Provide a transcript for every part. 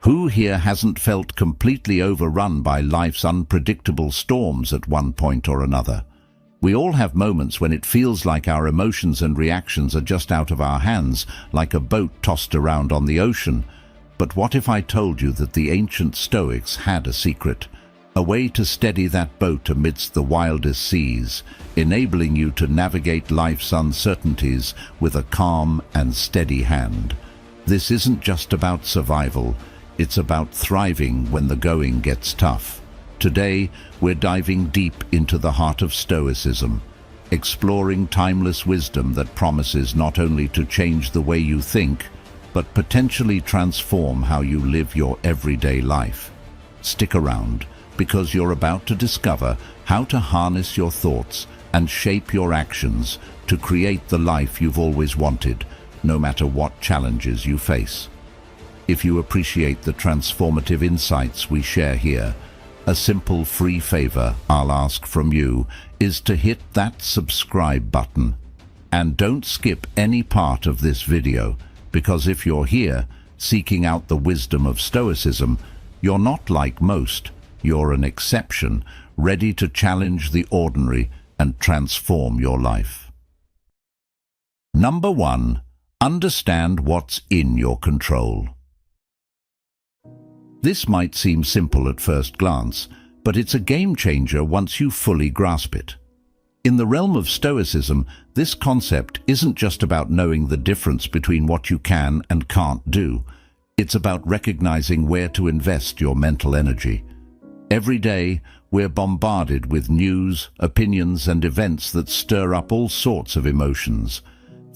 Who here hasn't felt completely overrun by life's unpredictable storms at one point or another? We all have moments when it feels like our emotions and reactions are just out of our hands, like a boat tossed around on the ocean. But what if I told you that the ancient Stoics had a secret? A way to steady that boat amidst the wildest seas, enabling you to navigate life's uncertainties with a calm and steady hand. This isn't just about survival, it's about thriving when the going gets tough. Today, we're diving deep into the heart of Stoicism, exploring timeless wisdom that promises not only to change the way you think, but potentially transform how you live your everyday life. Stick around, because you're about to discover how to harness your thoughts and shape your actions to create the life you've always wanted, no matter what challenges you face. If you appreciate the transformative insights we share here, a simple free favor I'll ask from you is to hit that subscribe button. And don't skip any part of this video, because if you're here seeking out the wisdom of Stoicism, you're not like most. You're an exception, ready to challenge the ordinary and transform your life. Number 1. Understand what's in your control. This might seem simple at first glance, but it's a game changer once you fully grasp it. In the realm of Stoicism, this concept isn't just about knowing the difference between what you can and can't do. It's about recognizing where to invest your mental energy. Every day, we're bombarded with news, opinions, and events that stir up all sorts of emotions.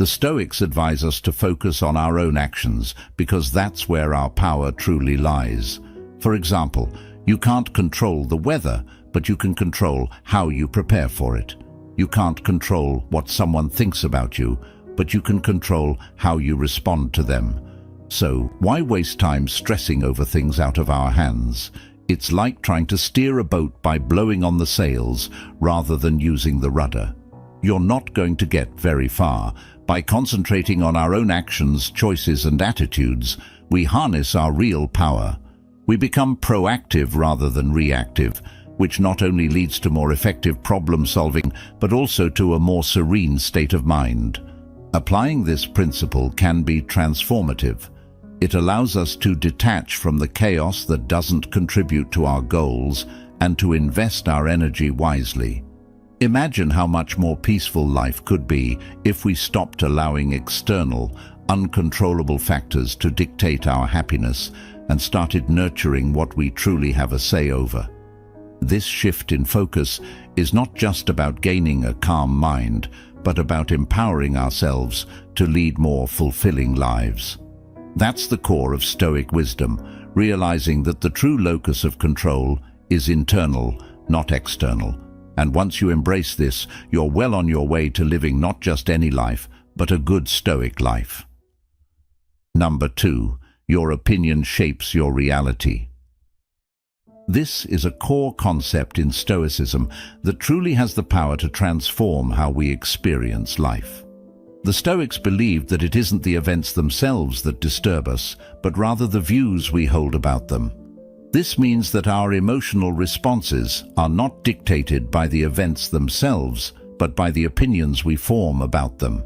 The Stoics advise us to focus on our own actions because that's where our power truly lies. For example, you can't control the weather, but you can control how you prepare for it. You can't control what someone thinks about you, but you can control how you respond to them. So, why waste time stressing over things out of our hands? It's like trying to steer a boat by blowing on the sails rather than using the rudder. You're not going to get very far. By concentrating on our own actions, choices, and attitudes, we harness our real power. We become proactive rather than reactive, which not only leads to more effective problem solving, but also to a more serene state of mind. Applying this principle can be transformative. It allows us to detach from the chaos that doesn't contribute to our goals and to invest our energy wisely. Imagine how much more peaceful life could be if we stopped allowing external, uncontrollable factors to dictate our happiness and started nurturing what we truly have a say over. This shift in focus is not just about gaining a calm mind, but about empowering ourselves to lead more fulfilling lives. That's the core of Stoic wisdom, realizing that the true locus of control is internal, not external. And once you embrace this, you're well on your way to living not just any life, but a good Stoic life. Number 2. Your opinion shapes your reality. This is a core concept in Stoicism that truly has the power to transform how we experience life. The Stoics believed that it isn't the events themselves that disturb us, but rather the views we hold about them. This means that our emotional responses are not dictated by the events themselves, but by the opinions we form about them.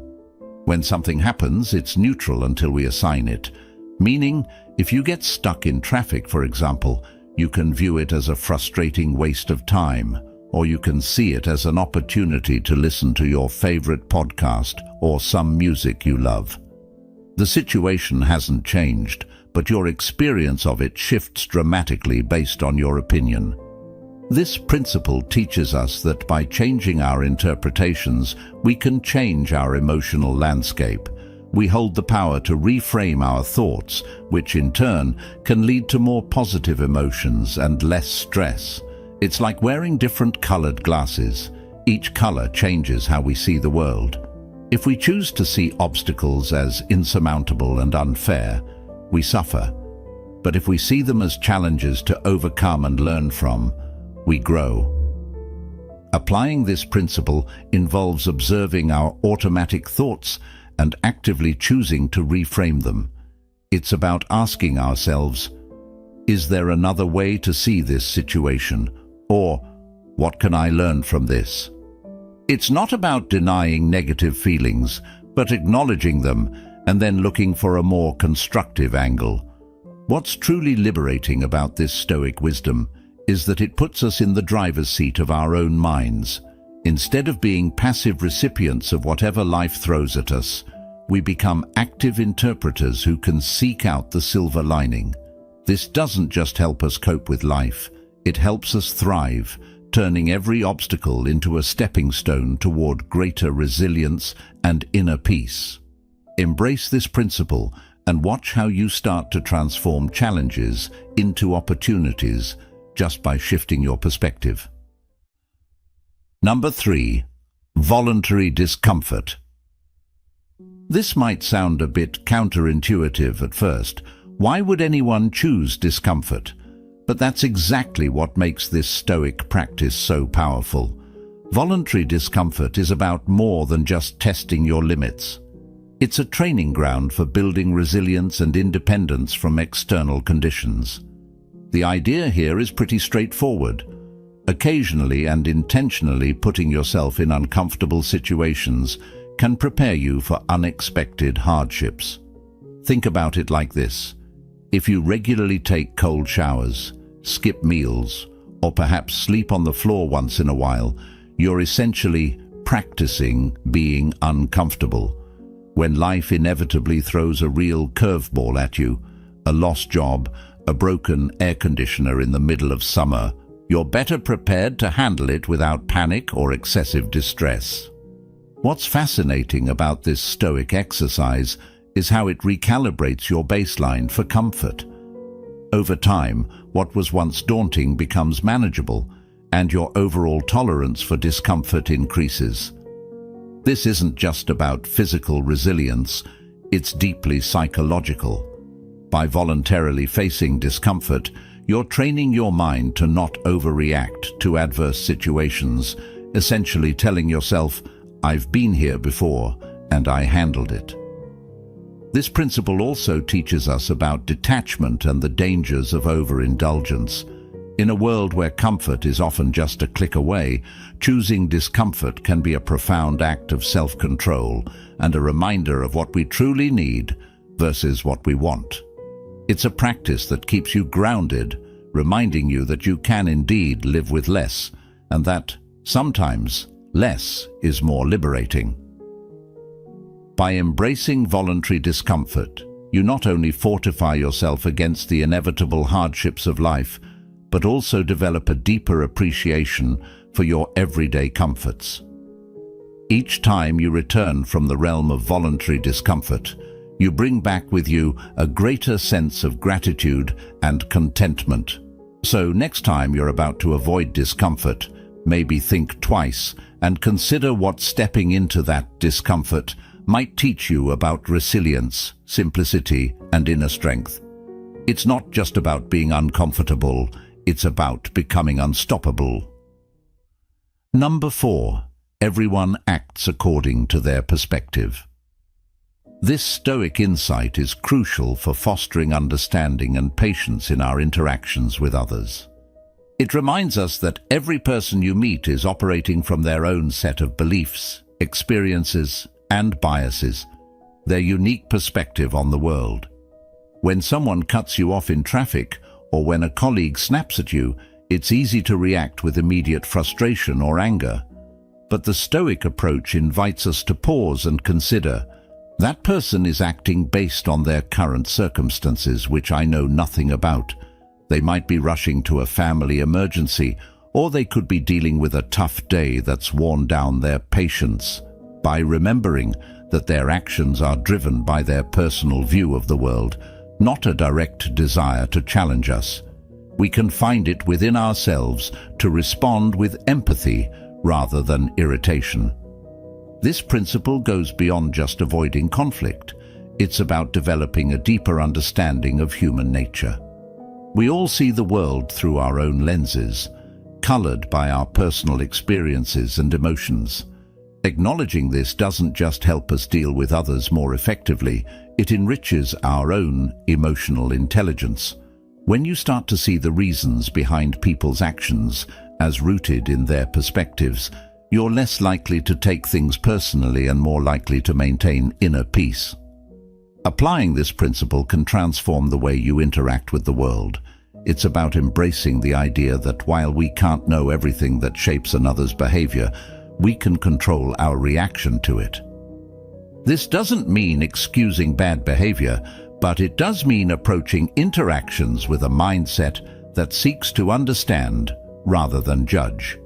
When something happens, it's neutral until we assign it. Meaning, if you get stuck in traffic, for example, you can view it as a frustrating waste of time, or you can see it as an opportunity to listen to your favorite podcast or some music you love. The situation hasn't changed, but your experience of it shifts dramatically based on your opinion. This principle teaches us that by changing our interpretations, we can change our emotional landscape. We hold the power to reframe our thoughts, which in turn can lead to more positive emotions and less stress. It's like wearing different colored glasses. Each color changes how we see the world. If we choose to see obstacles as insurmountable and unfair, we suffer. But if we see them as challenges to overcome and learn from, we grow. Applying this principle involves observing our automatic thoughts and actively choosing to reframe them. It's about asking ourselves, Is there another way to see this situation? Or, what can I learn from this? It's not about denying negative feelings, but acknowledging them and then looking for a more constructive angle. What's truly liberating about this Stoic wisdom is that it puts us in the driver's seat of our own minds. Instead of being passive recipients of whatever life throws at us, we become active interpreters who can seek out the silver lining. This doesn't just help us cope with life, it helps us thrive, turning every obstacle into a stepping stone toward greater resilience and inner peace. Embrace this principle and watch how you start to transform challenges into opportunities just by shifting your perspective. Number 3. Voluntary discomfort. This might sound a bit counterintuitive at first. Why would anyone choose discomfort? But that's exactly what makes this Stoic practice so powerful. Voluntary discomfort is about more than just testing your limits. It's a training ground for building resilience and independence from external conditions. The idea here is pretty straightforward. Occasionally and intentionally putting yourself in uncomfortable situations can prepare you for unexpected hardships. Think about it like this. If you regularly take cold showers, skip meals, or perhaps sleep on the floor once in a while, you're essentially practicing being uncomfortable. When life inevitably throws a real curveball at you, a lost job, a broken air conditioner in the middle of summer, you're better prepared to handle it without panic or excessive distress. What's fascinating about this Stoic exercise is how it recalibrates your baseline for comfort. Over time, what was once daunting becomes manageable, and your overall tolerance for discomfort increases. This isn't just about physical resilience, it's deeply psychological. By voluntarily facing discomfort, you're training your mind to not overreact to adverse situations, essentially telling yourself, "I've been here before, and I handled it." This principle also teaches us about detachment and the dangers of overindulgence. In a world where comfort is often just a click away, choosing discomfort can be a profound act of self-control and a reminder of what we truly need versus what we want. It's a practice that keeps you grounded, reminding you that you can indeed live with less, and that, sometimes, less is more liberating. By embracing voluntary discomfort, you not only fortify yourself against the inevitable hardships of life, but also develop a deeper appreciation for your everyday comforts. Each time you return from the realm of voluntary discomfort, you bring back with you a greater sense of gratitude and contentment. So next time you're about to avoid discomfort, maybe think twice and consider what stepping into that discomfort might teach you about resilience, simplicity, and inner strength. It's not just about being uncomfortable, it's about becoming unstoppable. Number 4. Everyone acts according to their perspective. This Stoic insight is crucial for fostering understanding and patience in our interactions with others. It reminds us that every person you meet is operating from their own set of beliefs, experiences, and biases, their unique perspective on the world. When someone cuts you off in traffic, or when a colleague snaps at you, it's easy to react with immediate frustration or anger. But the Stoic approach invites us to pause and consider, that person is acting based on their current circumstances, which I know nothing about. They might be rushing to a family emergency, or they could be dealing with a tough day that's worn down their patience. By remembering that their actions are driven by their personal view of the world, not a direct desire to challenge us, we can find it within ourselves to respond with empathy rather than irritation. This principle goes beyond just avoiding conflict. It's about developing a deeper understanding of human nature. We all see the world through our own lenses, colored by our personal experiences and emotions. Acknowledging this doesn't just help us deal with others more effectively, it enriches our own emotional intelligence. When you start to see the reasons behind people's actions as rooted in their perspectives, you're less likely to take things personally and more likely to maintain inner peace. Applying this principle can transform the way you interact with the world. It's about embracing the idea that while we can't know everything that shapes another's behavior, we can control our reaction to it. This doesn't mean excusing bad behavior, but it does mean approaching interactions with a mindset that seeks to understand rather than judge.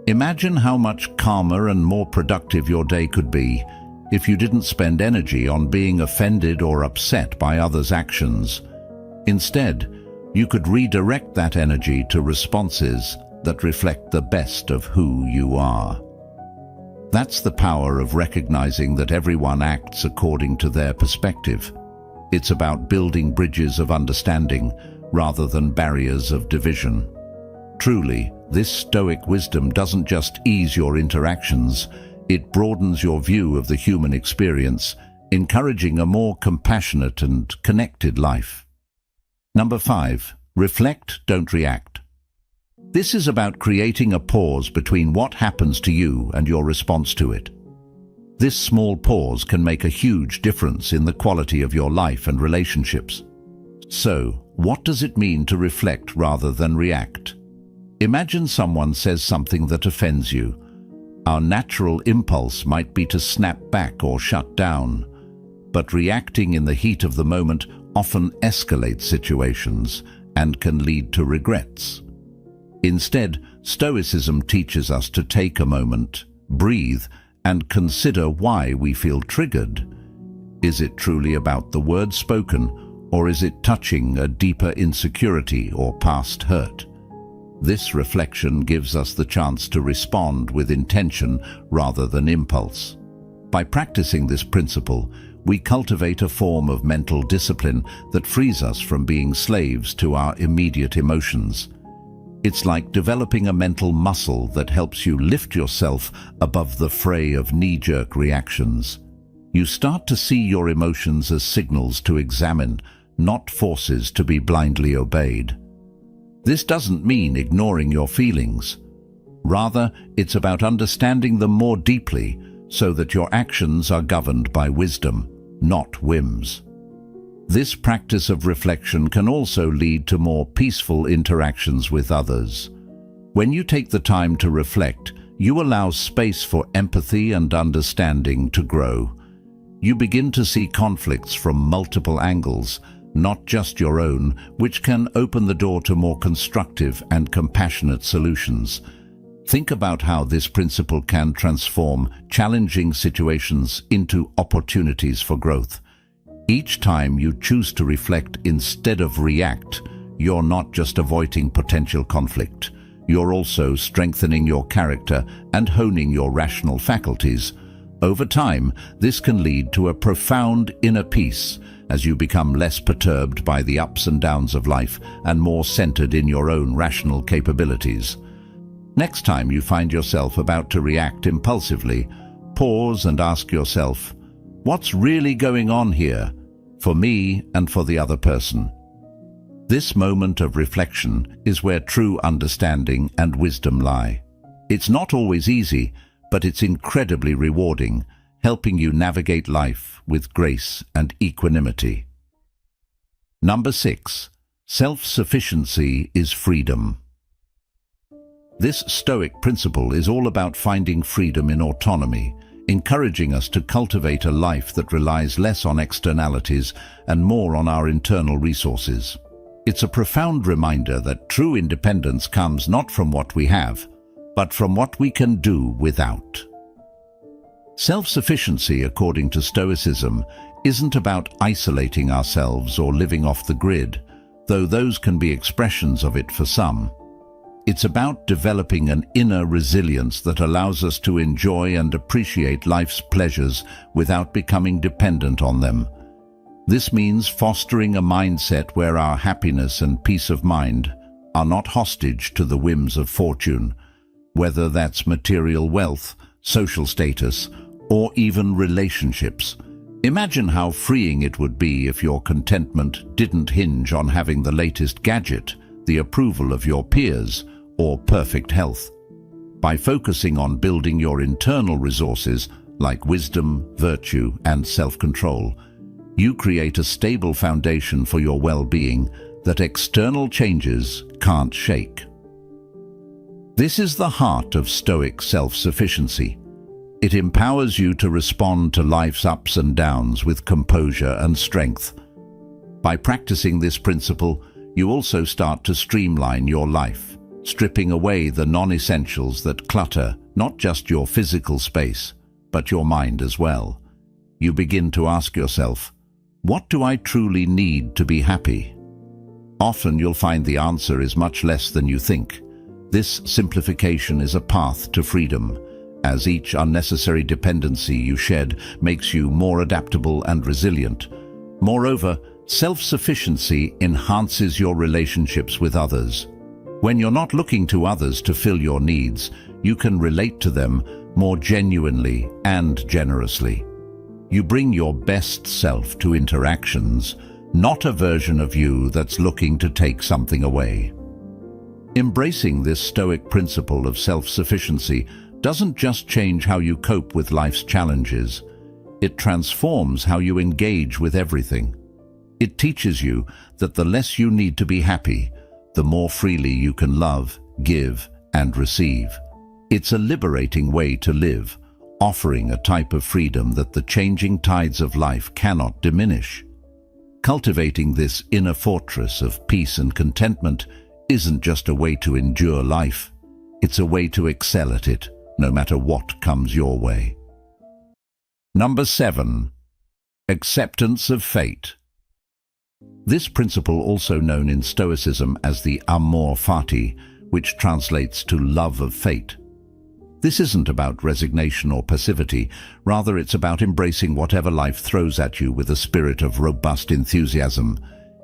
Imagine how much calmer and more productive your day could be if you didn't spend energy on being offended or upset by others' actions. Instead, you could redirect that energy to responses that reflect the best of who you are. That's the power of recognizing that everyone acts according to their perspective. It's about building bridges of understanding rather than barriers of division. Truly, this Stoic wisdom doesn't just ease your interactions, it broadens your view of the human experience, encouraging a more compassionate and connected life. Number 5. Reflect, don't react. This is about creating a pause between what happens to you and your response to it. This small pause can make a huge difference in the quality of your life and relationships. So, what does it mean to reflect rather than react? Imagine someone says something that offends you. Our natural impulse might be to snap back or shut down, but reacting in the heat of the moment often escalates situations and can lead to regrets. Instead, Stoicism teaches us to take a moment, breathe, and consider why we feel triggered. Is it truly about the words spoken, or is it touching a deeper insecurity or past hurt? This reflection gives us the chance to respond with intention rather than impulse. By practicing this principle, we cultivate a form of mental discipline that frees us from being slaves to our immediate emotions. It's like developing a mental muscle that helps you lift yourself above the fray of knee-jerk reactions. You start to see your emotions as signals to examine, not forces to be blindly obeyed. This doesn't mean ignoring your feelings. Rather, it's about understanding them more deeply so that your actions are governed by wisdom, not whims. This practice of reflection can also lead to more peaceful interactions with others. When you take the time to reflect, you allow space for empathy and understanding to grow. You begin to see conflicts from multiple angles, not just your own, which can open the door to more constructive and compassionate solutions. Think about how this principle can transform challenging situations into opportunities for growth. Each time you choose to reflect instead of react, you're not just avoiding potential conflict. You're also strengthening your character and honing your rational faculties. Over time, this can lead to a profound inner peace as you become less perturbed by the ups and downs of life and more centered in your own rational capabilities. Next time you find yourself about to react impulsively, pause and ask yourself, what's really going on here, for me and for the other person? This moment of reflection is where true understanding and wisdom lie. It's not always easy, but it's incredibly rewarding, helping you navigate life with grace and equanimity. Number 6. Self-sufficiency is freedom. This Stoic principle is all about finding freedom in autonomy, encouraging us to cultivate a life that relies less on externalities and more on our internal resources. It's a profound reminder that true independence comes not from what we have, but from what we can do without. Self-sufficiency, according to Stoicism, isn't about isolating ourselves or living off the grid, though those can be expressions of it for some. It's about developing an inner resilience that allows us to enjoy and appreciate life's pleasures without becoming dependent on them. This means fostering a mindset where our happiness and peace of mind are not hostage to the whims of fortune, whether that's material wealth, social status, or even relationships. Imagine how freeing it would be if your contentment didn't hinge on having the latest gadget, the approval of your peers, or perfect health. By focusing on building your internal resources like wisdom, virtue, and self-control, you create a stable foundation for your well-being that external changes can't shake. This is the heart of Stoic self-sufficiency. It empowers you to respond to life's ups and downs with composure and strength. By practicing this principle, you also start to streamline your life, stripping away the non-essentials that clutter not just your physical space, but your mind as well. You begin to ask yourself, what do I truly need to be happy? Often you'll find the answer is much less than you think. This simplification is a path to freedom, as each unnecessary dependency you shed makes you more adaptable and resilient. Moreover, self-sufficiency enhances your relationships with others. When you're not looking to others to fill your needs, you can relate to them more genuinely and generously. You bring your best self to interactions, not a version of you that's looking to take something away. Embracing this Stoic principle of self-sufficiency doesn't just change how you cope with life's challenges. It transforms how you engage with everything. It teaches you that the less you need to be happy, the more freely you can love, give, and receive. It's a liberating way to live, offering a type of freedom that the changing tides of life cannot diminish. Cultivating this inner fortress of peace and contentment isn't just a way to endure life, it's a way to excel at it, no matter what comes your way. Number 7. Acceptance of fate. This principle, also known in Stoicism as the amor fati, which translates to love of fate. This isn't about resignation or passivity, rather it's about embracing whatever life throws at you with a spirit of robust enthusiasm.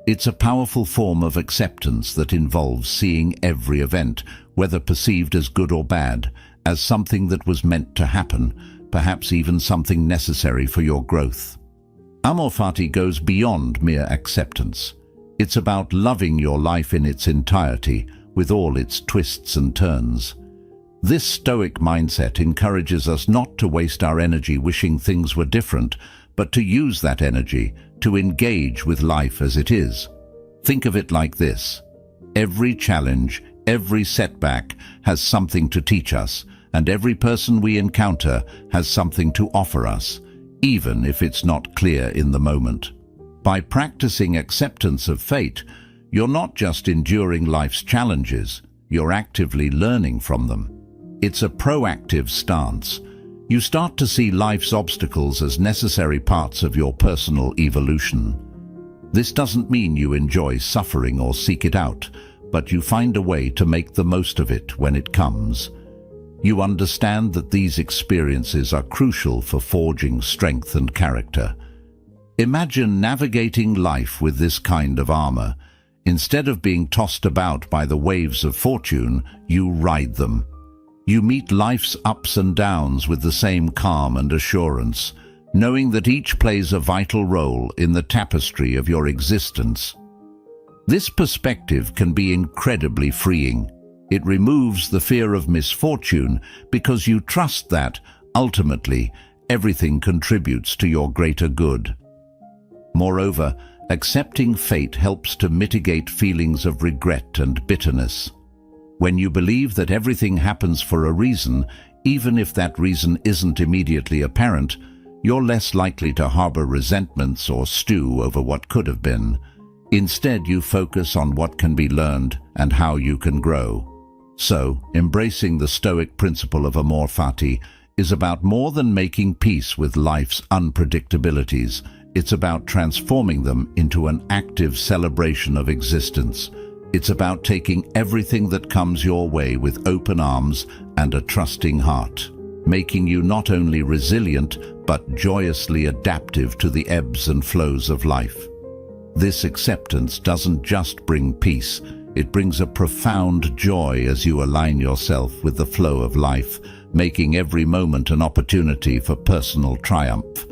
It's a powerful form of acceptance that involves seeing every event, whether perceived as good or bad, as something that was meant to happen, perhaps even something necessary for your growth. Amor fati goes beyond mere acceptance. It's about loving your life in its entirety, with all its twists and turns. This Stoic mindset encourages us not to waste our energy wishing things were different, but to use that energy to engage with life as it is. Think of it like this. Every challenge, every setback has something to teach us, and every person we encounter has something to offer us, even if it's not clear in the moment. By practicing acceptance of fate, you're not just enduring life's challenges, you're actively learning from them. It's a proactive stance. You start to see life's obstacles as necessary parts of your personal evolution. This doesn't mean you enjoy suffering or seek it out, but you find a way to make the most of it when it comes. You understand that these experiences are crucial for forging strength and character. Imagine navigating life with this kind of armor. Instead of being tossed about by the waves of fortune, you ride them. You meet life's ups and downs with the same calm and assurance, knowing that each plays a vital role in the tapestry of your existence. This perspective can be incredibly freeing. It removes the fear of misfortune because you trust that, ultimately, everything contributes to your greater good. Moreover, accepting fate helps to mitigate feelings of regret and bitterness. When you believe that everything happens for a reason, even if that reason isn't immediately apparent, you're less likely to harbor resentments or stew over what could have been. Instead, you focus on what can be learned and how you can grow. So, embracing the Stoic principle of amor fati is about more than making peace with life's unpredictabilities. It's about transforming them into an active celebration of existence. It's about taking everything that comes your way with open arms and a trusting heart, making you not only resilient, but joyously adaptive to the ebbs and flows of life. This acceptance doesn't just bring peace, it brings a profound joy as you align yourself with the flow of life, making every moment an opportunity for personal triumph.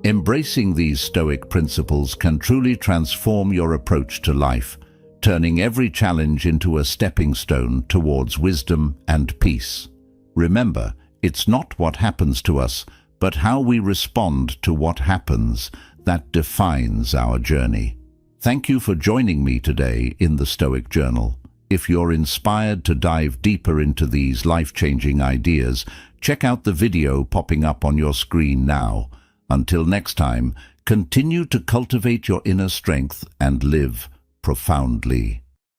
Embracing these Stoic principles can truly transform your approach to life, turning every challenge into a stepping stone towards wisdom and peace. Remember, it's not what happens to us, but how we respond to what happens that defines our journey. Thank you for joining me today in the Stoic Journal. If you're inspired to dive deeper into these life-changing ideas, check out the video popping up on your screen now. Until next time, continue to cultivate your inner strength and live profoundly.